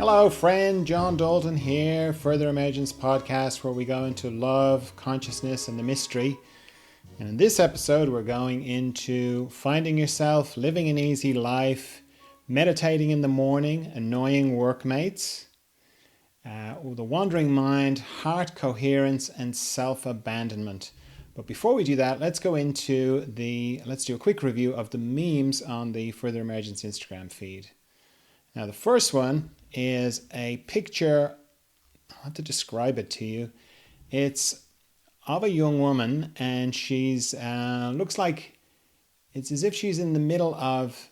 Hello, friend. John Dalton here, Further Emergence podcast, where we go into love, consciousness, and the mystery. And in this episode, we're going into finding yourself, living an easy life, meditating in the morning, annoying workmates, the wandering mind, heart coherence, and self-abandonment. But before we do that, let's do a quick review of the memes on the Further Emergence Instagram feed. Now, the first one is a picture. I want to describe it to you. It's of a young woman, and she's looks like it's as if she's in the middle of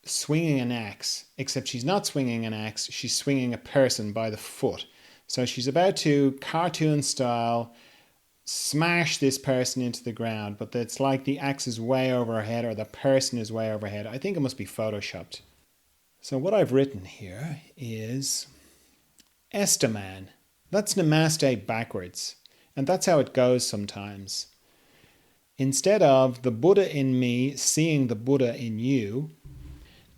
swinging an axe, except she's not swinging an axe. She's swinging a person by the foot. So she's about to, cartoon style, smash this person into the ground, but it's like the axe is way over her head, or the person is way over her head. I think it must be photoshopped. So what I've written here is Estaman. That's Namaste backwards. And that's how it goes sometimes. Instead of the Buddha in me seeing the Buddha in you,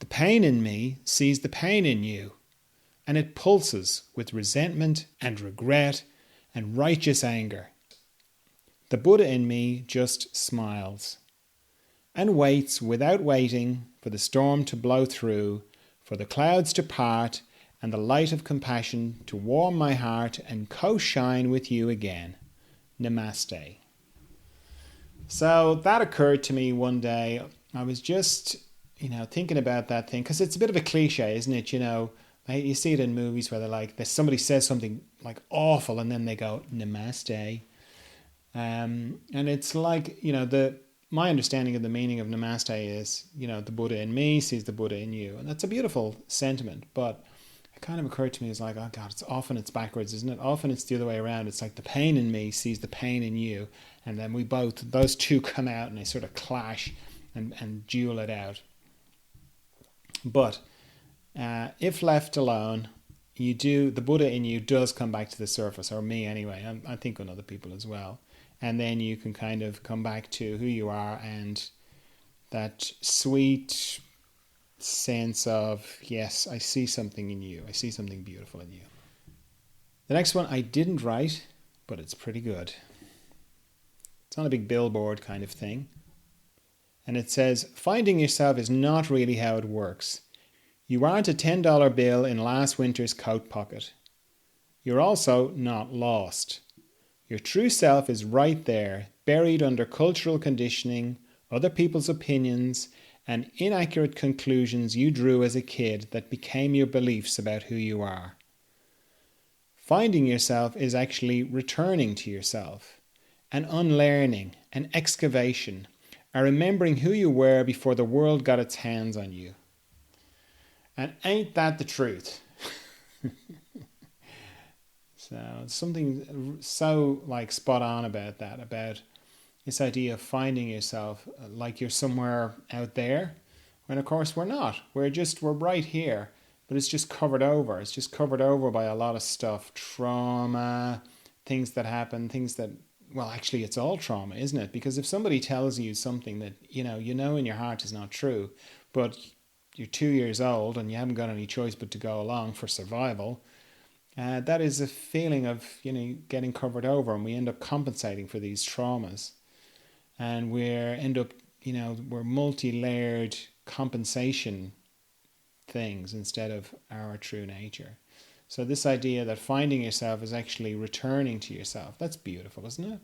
the pain in me sees the pain in you. And it pulses with resentment and regret and righteous anger. The Buddha in me just smiles and waits without waiting for the storm to blow through, for the clouds to part, and the light of compassion to warm my heart and co-shine with you again. Namaste. So that occurred to me one day. I was just, thinking about that thing, because it's a bit of a cliche, isn't it? You see it in movies where somebody says something like awful, and then they go, Namaste. And it's like, my understanding of the meaning of Namaste is, the Buddha in me sees the Buddha in you. And that's a beautiful sentiment. But it kind of occurred to me as like, oh God, it's backwards, isn't it? Often it's the other way around. It's like the pain in me sees the pain in you. And then those two come out and they sort of clash and duel it out. But if left alone, the Buddha in you does come back to the surface, or me anyway. I think on other people as well. And then you can kind of come back to who you are and that sweet sense of, yes, I see something in you. I see something beautiful in you. The next one I didn't write, but it's pretty good. It's on a big billboard kind of thing. And it says, finding yourself is not really how it works. You aren't a $10 bill in last winter's coat pocket. You're also not lost. Your true self is right there, buried under cultural conditioning, other people's opinions, and inaccurate conclusions you drew as a kid that became your beliefs about who you are. Finding yourself is actually returning to yourself, an unlearning, an excavation, a remembering who you were before the world got its hands on you. And ain't that the truth? So something so spot on about that, about this idea of finding yourself like you're somewhere out there, when of course we're not. We're right here, but it's just covered over. It's just covered over by a lot of stuff, trauma, things that happen, actually it's all trauma, isn't it? Because if somebody tells you something that, you know in your heart is not true, but you're 2 years old and you haven't got any choice but to go along for survival, that is a feeling of, getting covered over, and we end up compensating for these traumas. And we're multi-layered compensation things instead of our true nature. So this idea that finding yourself is actually returning to yourself, that's beautiful, isn't it?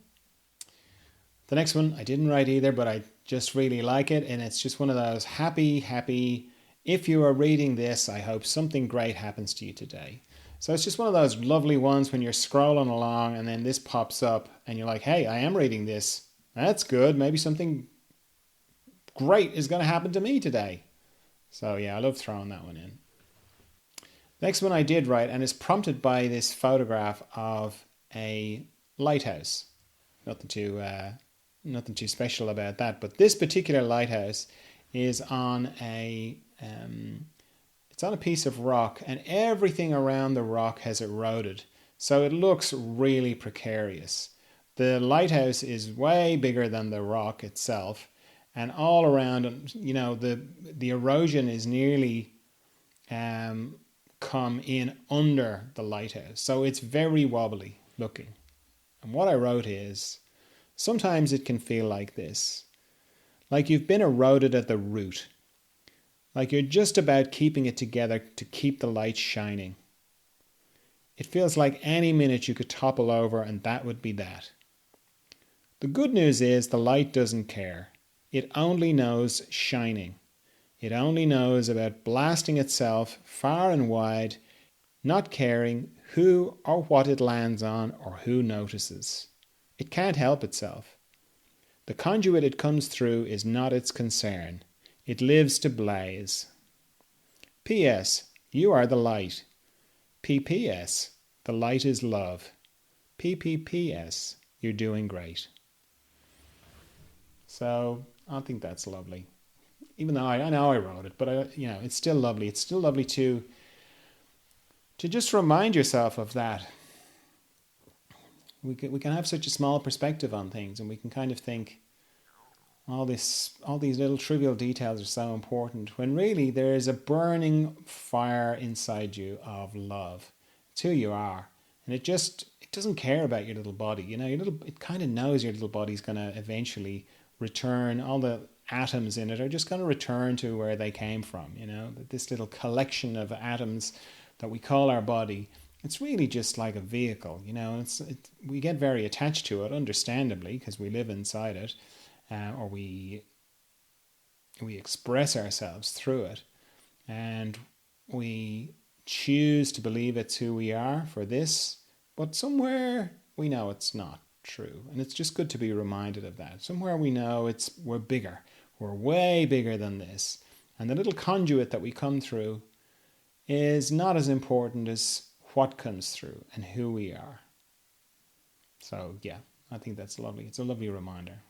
The next one I didn't write either, but I just really like it. And it's just one of those happy, if you are reading this, I hope something great happens to you today. So it's just one of those lovely ones when you're scrolling along and then this pops up and you're like, hey, I am reading this. That's good. Maybe something great is going to happen to me today. So yeah, I love throwing that one in. Next one I did write, and is prompted by this photograph of a lighthouse. Nothing too special about that, but this particular lighthouse is on it's on a piece of rock, and everything around the rock has eroded. So it looks really precarious. The lighthouse is way bigger than the rock itself, and all around, the erosion is nearly come in under the lighthouse. So it's very wobbly looking. And what I wrote is, sometimes it can feel like this, like you've been eroded at the root, like you're just about keeping it together to keep the light shining. It feels like any minute you could topple over and that would be that. The good news is the light doesn't care. It only knows shining. It only knows about blasting itself far and wide, not caring who or what it lands on or who notices. It can't help itself. The conduit it comes through is not its concern. It lives to blaze. P.S. You are the light. P.P.S. The light is love. P.P.P.S. You're doing great. So I think that's lovely. Even though I know I wrote it, but it's still lovely. It's still lovely to just remind yourself of that. We can have such a small perspective on things, and we can kind of think all these little trivial details are so important, when really there is a burning fire inside you of love. It's who you are, and it doesn't care about your little body. It kind of knows your little body's going to eventually return. All the atoms in it are just going to return to where they came from. This little collection of atoms that we call our body, it's really just like a vehicle. We get very attached to it, understandably, because we live inside it, or we express ourselves through it, and we choose to believe it's who we are for this, but somewhere we know it's not true, and it's just good to be reminded of that. Somewhere we know we're bigger. We're way bigger than this. And the little conduit that we come through is not as important as what comes through and who we are. So yeah, I think that's lovely. It's a lovely reminder.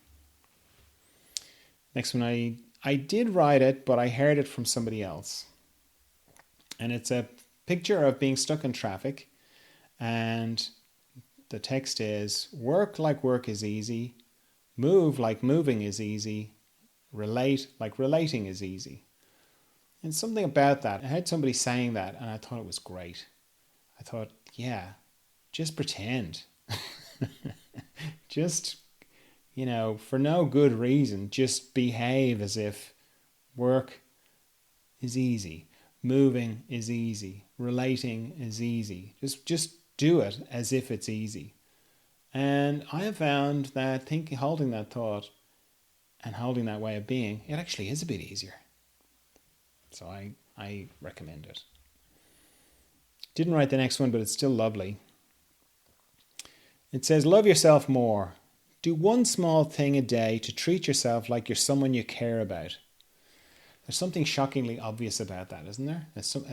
Next one, I did write it, but I heard it from somebody else. And it's a picture of being stuck in traffic. And the text is, work like work is easy. Move like moving is easy. Relate like relating is easy. And something about that, I heard somebody saying that and I thought it was great. I thought, yeah, just pretend. Just, for no good reason, just behave as if work is easy, moving is easy, relating is easy. Just do it as if it's easy. And I have found that holding that thought and holding that way of being, it actually is a bit easier. So I recommend it. Didn't write the next one, but it's still lovely. It says, love yourself more. Do one small thing a day to treat yourself like you're someone you care about. There's something shockingly obvious about that, isn't there?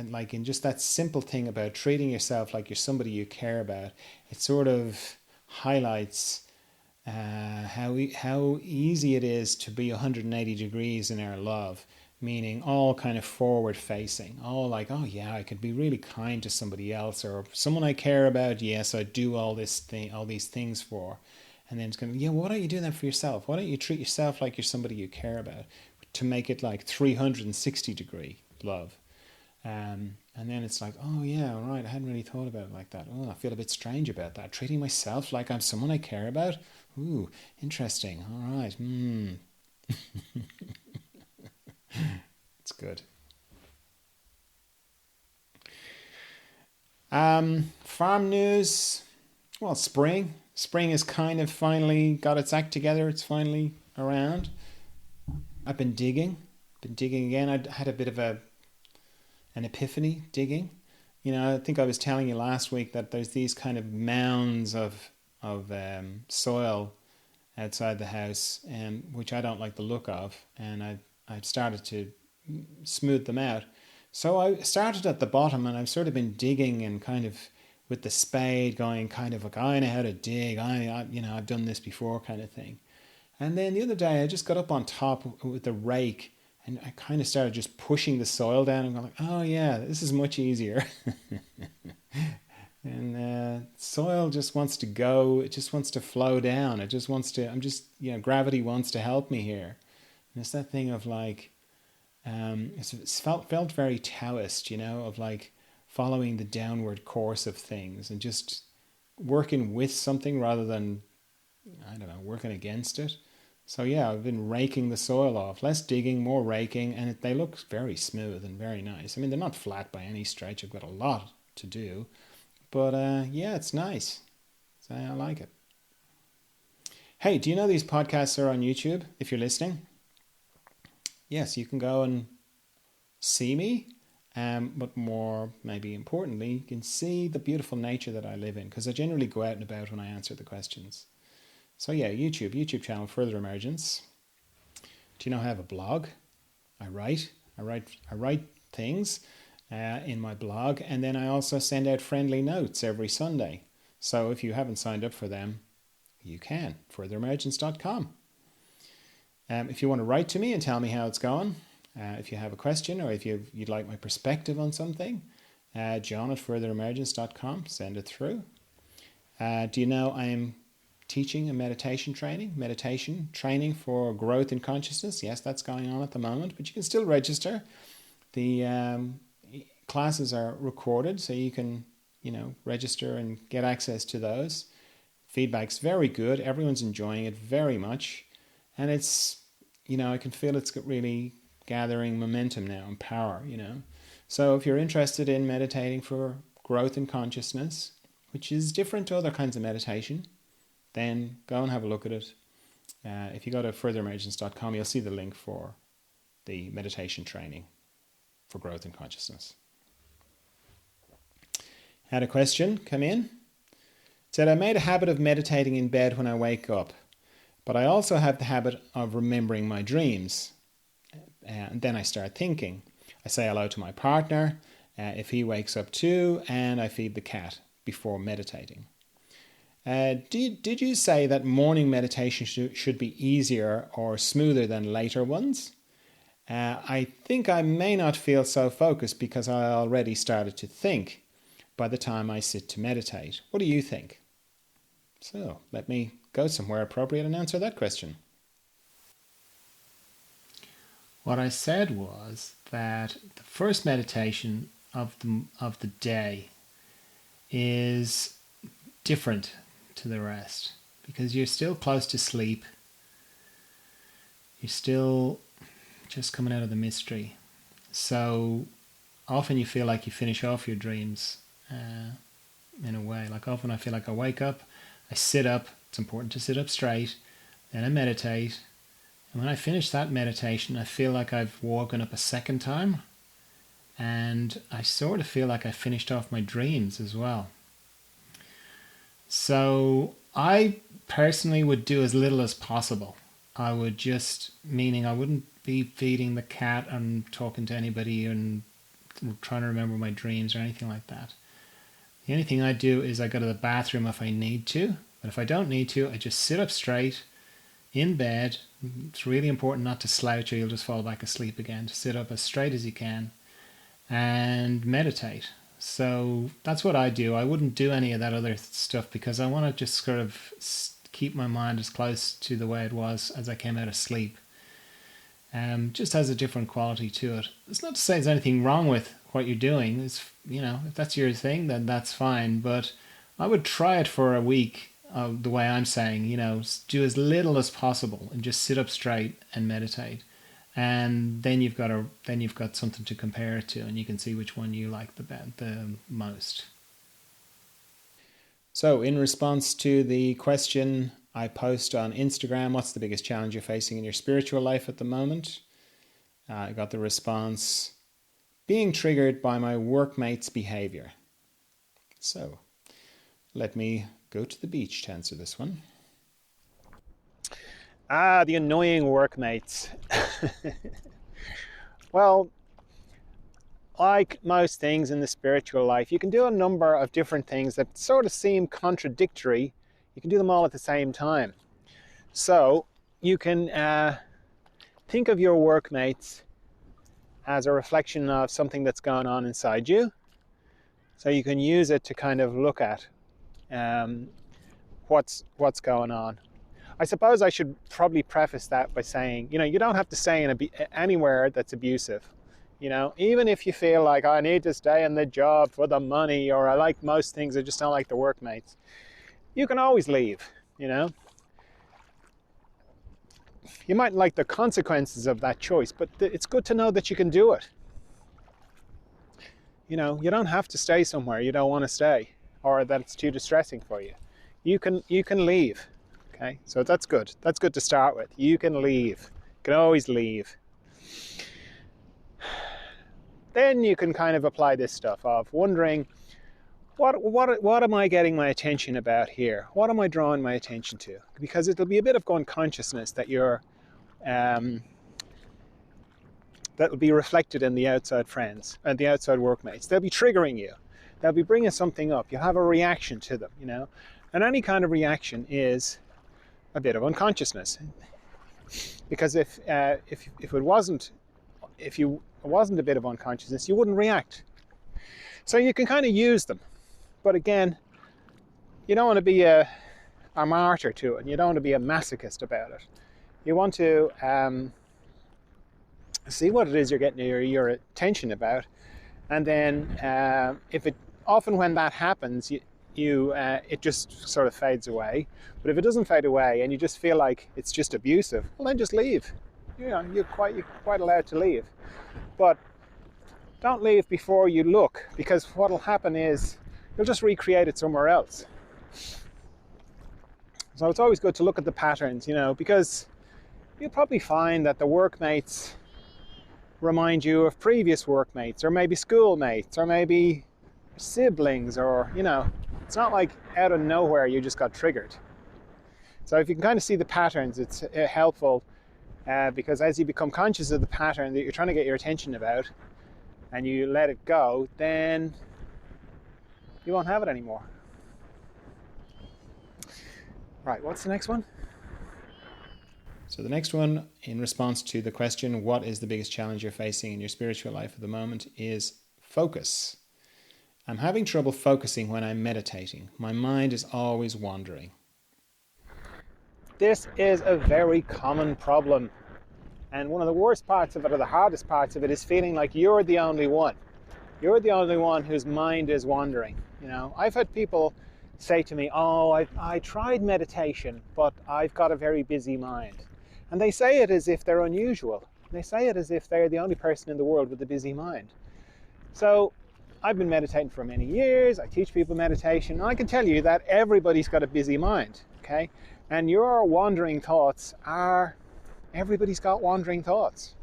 Like in just that simple thing about treating yourself like you're somebody you care about, it sort of highlights how easy it is to be 180 degrees in our love, meaning all kind of forward facing, all like, oh yeah, I could be really kind to somebody else or someone I care about. Yes, I do all these things for. And then it's going to, yeah, why don't you do that for yourself? Why don't you treat yourself like you're somebody you care about, to make it like 360 degree love. And then it's like, oh yeah, right, I hadn't really thought about it like that. Oh, I feel a bit strange about that. Treating myself like I'm someone I care about. Ooh, interesting. All right. It's good. Farm news. Well, spring. Spring has kind of finally got its act together. It's finally around. I've been digging again. I had a bit of an epiphany digging. I think I was telling you last week that there's these kind of mounds of soil outside the house, which I don't like the look of, and I've started to smooth them out. So I started at the bottom, and I've sort of been digging and kind of with the spade, going kind of like, I know how to dig. I've done this before, kind of thing. And then the other day, I just got up on top with the rake, and I kind of started just pushing the soil down and going like, oh yeah, this is much easier. And soil just wants to go. It just wants to flow down. It just wants to, gravity wants to help me here. And it's that thing of like, it's felt very Taoist, of like following the downward course of things and just working with something rather than, I don't know, working against it. So yeah, I've been raking the soil off, less digging, more raking, and they look very smooth and very nice. I mean, they're not flat by any stretch. I've got a lot to do, but yeah, it's nice. So I like it. Hey, do you know these podcasts are on YouTube if you're listening? Yes, you can go and see me, but more maybe importantly, you can see the beautiful nature that I live in, because I generally go out and about when I answer the questions. So yeah, YouTube channel, Further Emergence. Do you know I have a blog? I write things in my blog, and then I also send out friendly notes every Sunday. So if you haven't signed up for them, you can, furtheremergence.com. If you want to write to me and tell me how it's going, if you have a question or if you'd like my perspective on something, John at furtheremergence.com, send it through. Do you know I am teaching a meditation training for growth in consciousness? Yes, that's going on at the moment, but you can still register. The classes are recorded, so you can, register and get access to those. Feedback's very good. Everyone's enjoying it very much. And it's, I can feel it's really gathering momentum now and power, So if you're interested in meditating for growth in consciousness, which is different to other kinds of meditation, then go and have a look at it. If you go to furtheremergence.com, you'll see the link for the meditation training for growth in consciousness. Had a question come in. It said, I made a habit of meditating in bed when I wake up, but I also have the habit of remembering my dreams. And then I start thinking. I say hello to my partner if he wakes up too, and I feed the cat before meditating. Did you say that morning meditation should be easier or smoother than later ones? I think I may not feel so focused because I already started to think by the time I sit to meditate. What do you think? So let me go somewhere appropriate and answer that question. What I said was that the first meditation of the day is different to the rest because you're still close to sleep. You're still just coming out of the mystery. So often you feel like you finish off your dreams in a way. Like often I feel like I wake up, I sit up. It's important to sit up straight. Then I meditate. And when I finish that meditation, I feel like I've woken up a second time. And I sort of feel like I finished off my dreams as well. So I personally would do as little as possible. I would just, meaning I wouldn't be feeding the cat and talking to anybody and trying to remember my dreams or anything like that. The only thing I do is I go to the bathroom if I need to. But if I don't need to, I just sit up straight in bed. It's really important not to slouch or you'll just fall back asleep again. To sit up as straight as you can and meditate. So that's what I do. I wouldn't do any of that other stuff because I want to just sort of keep my mind as close to the way it was as I came out of sleep. Just has a different quality to it. It's not to say there's anything wrong with what you're doing. It's, if that's your thing, then that's fine. But I would try it for a week the way I'm saying, do as little as possible and just sit up straight and meditate. And then you've got something to compare it to, and you can see which one you like the most. So in response to the question I post on Instagram, what's the biggest challenge you're facing in your spiritual life at the moment? I got the response, being triggered by my workmates' behavior. So let me go to the beach to answer this one. The annoying workmates. Well, like most things in the spiritual life, you can do a number of different things that sort of seem contradictory. You can do them all at the same time. So you can think of your workmates as a reflection of something that's going on inside you. So you can use it to kind of look at what's going on. I suppose I should probably preface that by saying, you don't have to say anywhere that's abusive. You know, even if you feel like, I need to stay in the job for the money, or I like most things, I just don't like the workmates, you can always leave, you know. You might like the consequences of that choice, but it's good to know that you can do it. You know, you don't have to stay somewhere you don't want to stay, or that it's too distressing for you. You can leave. Okay, so that's good. That's good to start with. You can leave. You can always leave. Then you can kind of apply this stuff of wondering, what am I getting my attention about here? What am I drawing my attention to? Because it'll be a bit of unconsciousness that you're that will be reflected in the outside friends and the outside workmates. They'll be triggering you. They'll be bringing something up. You'll have a reaction to them, you know. And any kind of reaction is a bit of unconsciousness. Because if it wasn't a bit of unconsciousness, you wouldn't react. So you can kind of use them. But again, you don't want to be a martyr to it, and you don't want to be a masochist about it. You want to see what it is you're getting your attention about, and then often when that happens, it just sort of fades away. But if it doesn't fade away and you just feel like it's just abusive, well, then just leave. You know, you're quite allowed to leave, but don't leave before you look, because what'll happen is you'll just recreate it somewhere else. So it's always good to look at the patterns, you know, because you'll probably find that the workmates remind you of previous workmates, or maybe schoolmates, or maybe siblings, or, you know, it's not like out of nowhere you just got triggered. So if you can kind of see the patterns, it's helpful, because as you become conscious of the pattern that you're trying to get your attention about, and you let it go, then you won't have it anymore. Right, what's the next one? So the next one, in response to the question, what is the biggest challenge you're facing in your spiritual life at the moment, is focus. I'm having trouble focusing when I'm meditating. My mind is always wandering. This is a very common problem. And one of the worst parts of it, or the hardest parts of it, is feeling like you're the only one. You're the only one whose mind is wandering. You know, I've had people say to me, I tried meditation, but I've got a very busy mind. And they say it as if they're unusual. They say it as if they're the only person in the world with a busy mind. So I've been meditating for many years. I teach people meditation. And I can tell you that everybody's got a busy mind, okay? And your wandering thoughts everybody's got wandering thoughts.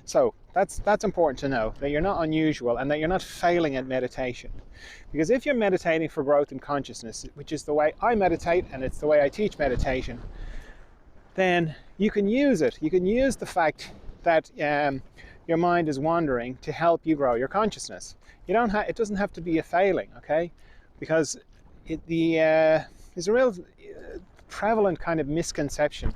So that's important to know, that you're not unusual and that you're not failing at meditation. Because if you're meditating for growth in consciousness, which is the way I meditate and it's the way I teach meditation, then you can use it. You can use the fact that your mind is wandering to help you grow your consciousness. It doesn't have to be a failing, okay? Because there's a real prevalent kind of misconception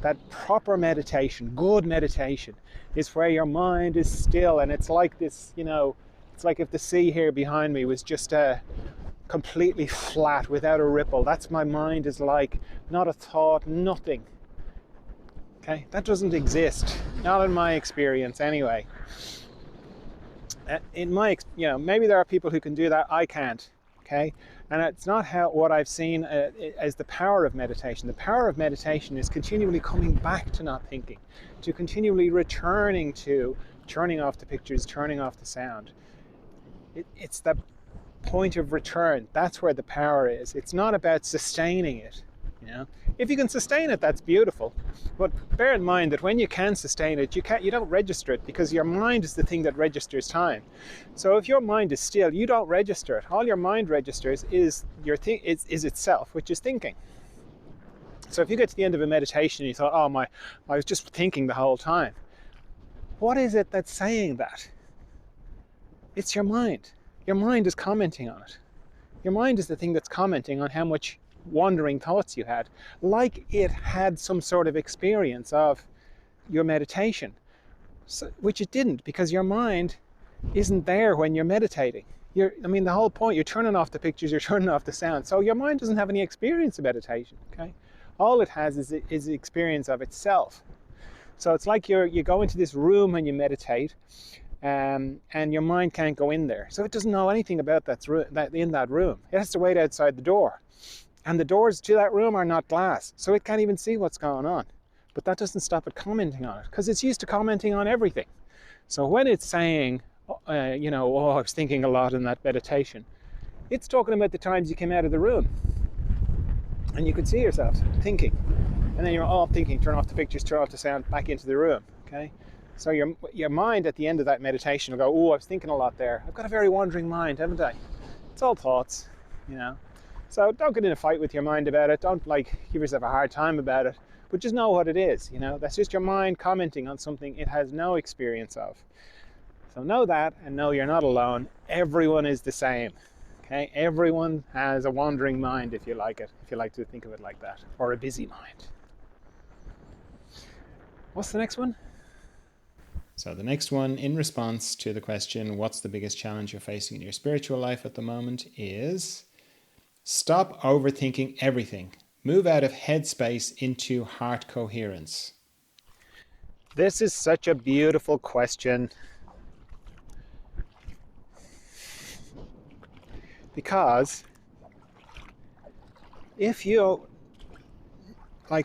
that proper meditation, good meditation, is where your mind is still, and it's like this, you know, it's like if the sea here behind me was just completely flat without a ripple. That's my mind is like, not a thought, nothing. Okay, that doesn't exist, not in my experience anyway. Maybe there are people who can do that. I can't. Okay, and it's not what I've seen as the power of meditation. The power of meditation is continually coming back to not thinking, to continually returning to turning off the pictures, turning off the sound. It's the point of return. That's where the power is. It's not about sustaining it. You know, if you can sustain it, that's beautiful. But bear in mind that when you can sustain it, you don't register it, because your mind is the thing that registers time. So if your mind is still, you don't register it. All your mind registers is is itself, which is thinking. So if you get to the end of a meditation and you thought, I was just thinking the whole time. What is it that's saying that? It's your mind. Your mind is commenting on it. Your mind is the thing that's commenting on how much wandering thoughts you had, like it had some sort of experience of your meditation, which it didn't, because your mind isn't there when you're meditating. The whole point, you're turning off the pictures, you're turning off the sound, so your mind doesn't have any experience of meditation. Okay, all it has is the experience of itself. So it's like you go into this room and you meditate, and your mind can't go in there. So it doesn't know anything about that in that room. It has to wait outside the door. And the doors to that room are not glass, so it can't even see what's going on. But that doesn't stop it commenting on it, because it's used to commenting on everything. So when it's saying, oh, I was thinking a lot in that meditation, it's talking about the times you came out of the room and you could see yourself thinking. And then you're all thinking, turn off the pictures, turn off the sound, back into the room, okay? So your mind at the end of that meditation will go, oh, I was thinking a lot there. I've got a very wandering mind, haven't I? It's all thoughts, So don't get in a fight with your mind about it. Don't give yourself a hard time about it. But just know what it is, That's just your mind commenting on something it has no experience of. So know that, and know you're not alone. Everyone is the same, okay? Everyone has a wandering mind, if you like to think of it like that, or a busy mind. What's the next one? So the next one, in response to the question, what's the biggest challenge you're facing in your spiritual life at the moment, is stop overthinking everything. Move out of headspace into heart coherence. This is such a beautiful question, because if you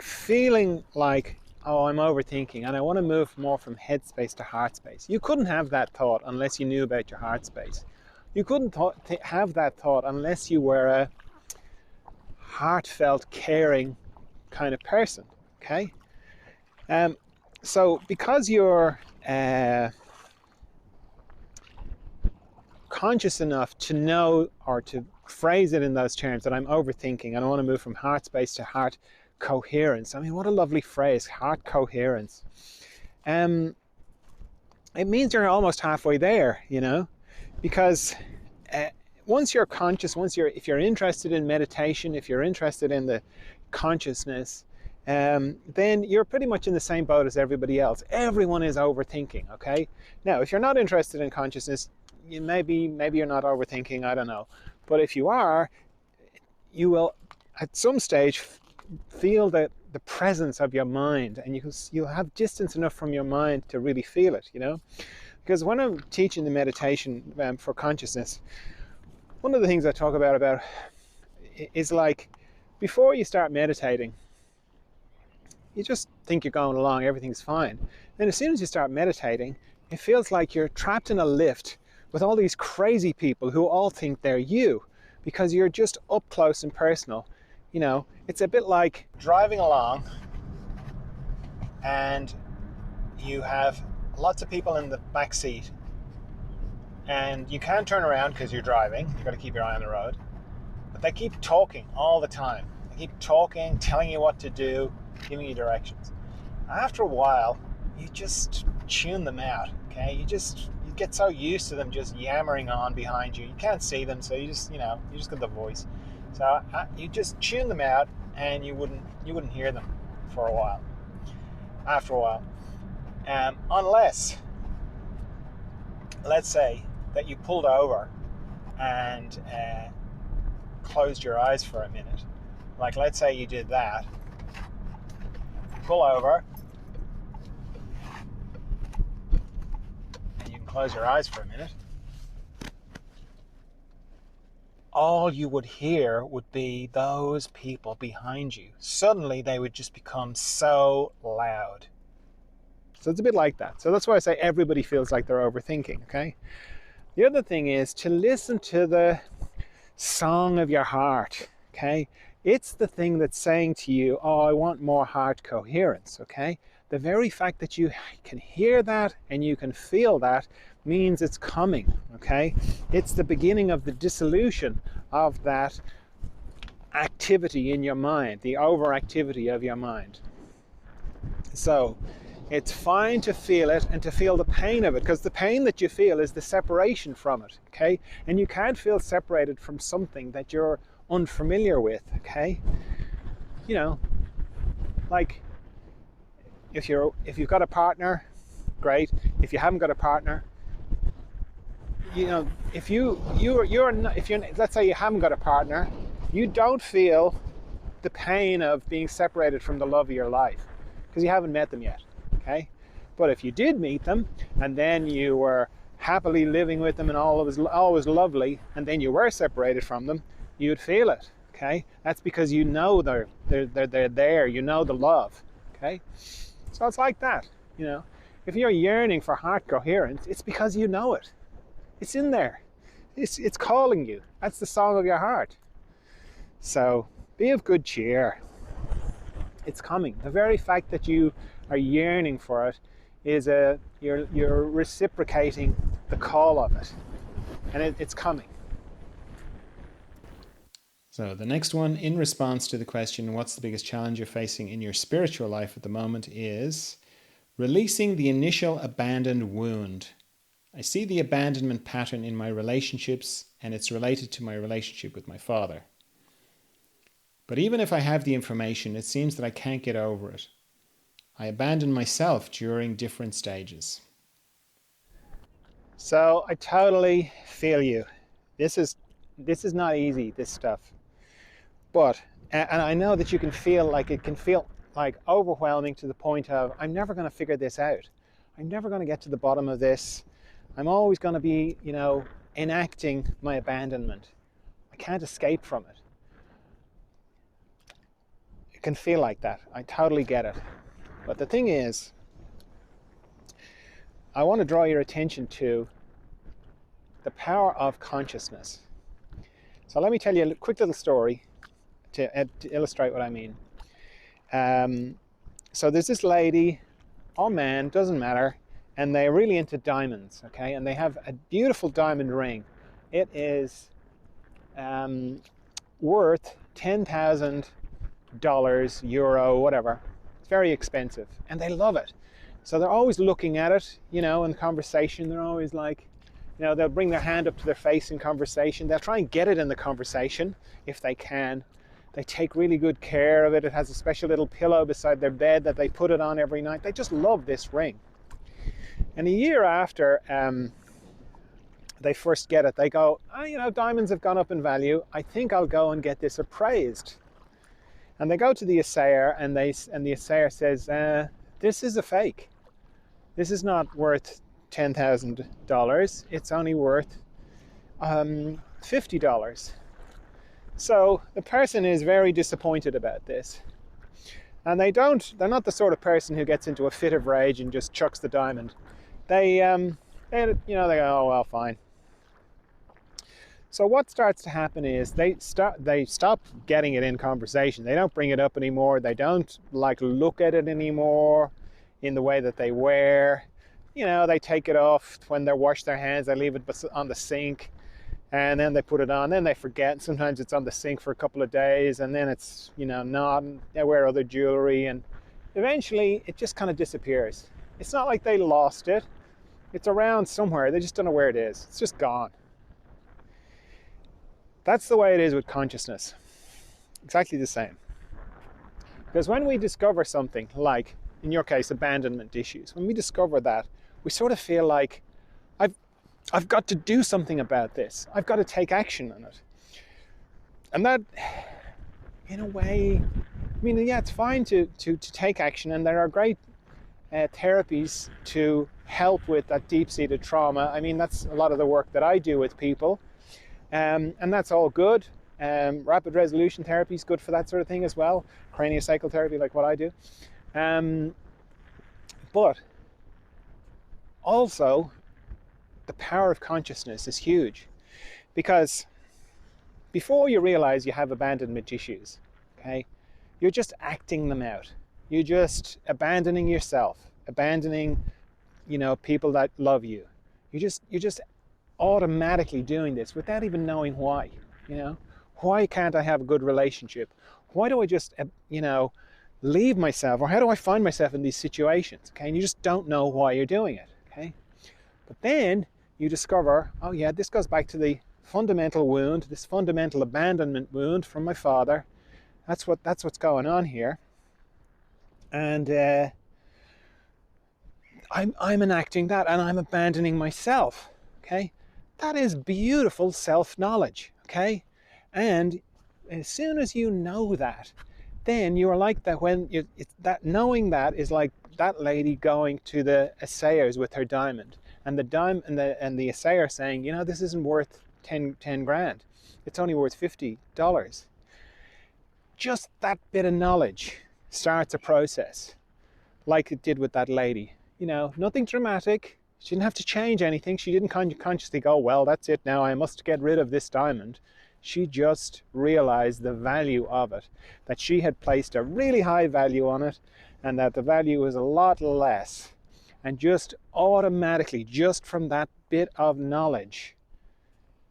feeling like, oh, I'm overthinking and I want to move more from headspace to heart space, you couldn't have that thought unless you knew about your heart space. You couldn't have that thought unless you were a heartfelt, caring kind of person, okay? So because you're conscious enough to know, or to phrase it in those terms, that I'm overthinking and I want to move from heart space to heart coherence. I mean, what a lovely phrase, heart coherence. It means you're almost halfway there, because once you're conscious, if you're interested in meditation, if you're interested in the consciousness, then you're pretty much in the same boat as everybody else. Everyone is overthinking, okay? Now, if you're not interested in consciousness, maybe you're not overthinking, I don't know. But if you are, you will at some stage feel the presence of your mind, and you'll have distance enough from your mind to really feel it, Because when I'm teaching the meditation for consciousness, one of the things I talk about is before you start meditating, you just think you're going along, everything's fine. Then as soon as you start meditating, it feels like you're trapped in a lift with all these crazy people who all think they're you, because you're just up close and personal. It's a bit like driving along and you have lots of people in the back seat, and you can't turn around because you're driving. You've got to keep your eye on the road. But they keep talking all the time. They keep talking, telling you what to do, giving you directions. After a while, you just tune them out, okay? You get so used to them just yammering on behind you. You can't see them, so you just get the voice. So you just tune them out, and you wouldn't hear them for a while. After a while, unless, let's say that you pulled over and closed your eyes for a minute. Let's say you did that. Pull over, and you can close your eyes for a minute. All you would hear would be those people behind you. Suddenly they would just become so loud. So it's a bit like that. So that's why I say everybody feels like they're overthinking, okay? The other thing is to listen to the song of your heart, okay? It's the thing that's saying to you, oh, I want more heart coherence, okay? The very fact that you can hear that and you can feel that means it's coming, okay? It's the beginning of the dissolution of that activity in your mind, the overactivity of your mind. So it's fine to feel it and to feel the pain of it, because the pain that you feel is the separation from it, okay? And you can't feel separated from something that you're unfamiliar with, okay? If you've got a partner, great. If you haven't got a partner, if let's say you haven't got a partner, you don't feel the pain of being separated from the love of your life, because you haven't met them yet. okay? But if you did meet them and then you were happily living with them and all was always lovely, and then you were separated from them, you'd feel it, okay? That's because you know they're there, you know the love, okay? So it's like that, you know. If you're yearning for heart coherence, it's because you know it. It's in there. It's calling you. That's the song of your heart. So be of good cheer. It's coming. The very fact that you are yearning for it is you're reciprocating the call of it, and it's coming. So the next one, in response to the question, what's the biggest challenge you're facing in your spiritual life at the moment, is releasing the initial abandoned wound. I see the abandonment pattern in my relationships, and it's related to my relationship with my father. But even if I have the information, it seems that I can't get over it. I abandoned myself during different stages. So I totally feel you. This is not easy, this stuff. But, and I know that you can feel like it can feel like overwhelming to the point of, I'm never going to figure this out. I'm never going to get to the bottom of this. I'm always going to be, you know, enacting my abandonment. I can't escape from it. It can feel like that. I totally get it. But the thing is, I want to draw your attention to the power of consciousness. So let me tell you a quick little story to illustrate what I mean. So there's this lady, or man, doesn't matter, and they're really into diamonds, okay? And they have a beautiful diamond ring. It is worth $10,000, euro, whatever. It's very expensive, and they love it. So they're always looking at it, you know, in conversation. They're always like, you know, they'll bring their hand up to their face in conversation. They'll try and get it in the conversation if they can. They take really good care of it. It has a special little pillow beside their bed that they put it on every night. They just love this ring. And a year after they first get it, they go, oh, you know, diamonds have gone up in value. I think I'll go and get this appraised. And they go to the assayer, and the assayer says, this is a fake. This is not worth $10,000. It's only worth $50. So the person is very disappointed about this. And they're not the sort of person who gets into a fit of rage and just chucks the diamond. They go, oh, well, fine. So what starts to happen is they stop getting it in conversation. They don't bring it up anymore. They don't look at it anymore in the way that they were. You know, they take it off when they wash their hands. They leave it on the sink, and then they put it on. Then they forget. Sometimes it's on the sink for a couple of days, and then it's, you know, not. They wear other jewelry, and eventually it just kind of disappears. It's not like they lost it. It's around somewhere. They just don't know where it is. It's just gone. That's the way it is with consciousness. Exactly the same. Because when we discover something like, in your case, abandonment issues, when we discover that, we sort of feel like, I've got to do something about this. I've got to take action on it. And that, in a way, I mean, yeah, it's fine to take action, and there are great therapies to help with that deep-seated trauma. I mean, that's a lot of the work that I do with people. And that's all good. Rapid resolution therapy is good for that sort of thing as well. Craniosacral therapy, like what I do. But also, the power of consciousness is huge, because before you realize you have abandonment issues, okay, you're just acting them out. You're just abandoning yourself, abandoning, you know, people that love you. You're just automatically doing this without even knowing why. You know, why can't I have a good relationship? Why do I just, you know, leave myself? Or how do I find myself in these situations? Okay, and you just don't know why you're doing it. Okay, but then you discover, oh yeah, this goes back to the fundamental wound, this fundamental abandonment wound from my father. That's what's going on here, and I'm enacting that, and I'm abandoning myself. Okay, that is beautiful self-knowledge. Okay, and as soon as you know that, then you are like that when it's that knowing that is like that lady going to the assayers with her diamond, and the assayer saying, this isn't worth 10 grand. It's only worth $50. Just that bit of knowledge starts a process, like it did with that lady. Nothing dramatic. She didn't have to change anything. She didn't consciously go, well, that's it now, I must get rid of this diamond. She just realized the value of it, that she had placed a really high value on it, and that the value was a lot less. And just automatically, just from that bit of knowledge,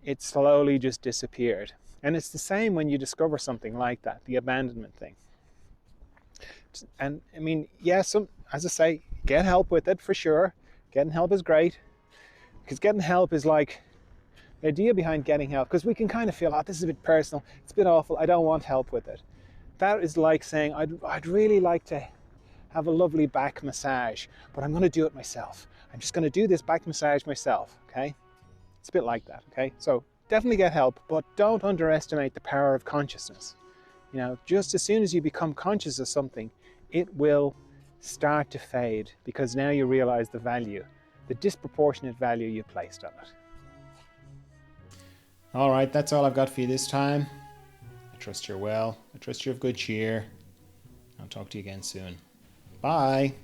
it slowly just disappeared. And it's the same when you discover something like that, the abandonment thing. And I mean, yes, as I say, get help with it for sure. Getting help is great, because getting help is like, the idea behind getting help, because we can kind of feel, this is a bit personal, it's a bit awful, I don't want help with it. That is like saying, I'd really like to have a lovely back massage, but I'm going to do it myself. I'm just going to do this back massage myself, okay? It's a bit like that, okay? So definitely get help, but don't underestimate the power of consciousness. Just as soon as you become conscious of something, it will start to fade, because now you realize the value, the disproportionate value you placed on it. All right, that's all I've got for you this time. I trust you're well. I trust you're of good cheer. I'll talk to you again soon. Bye.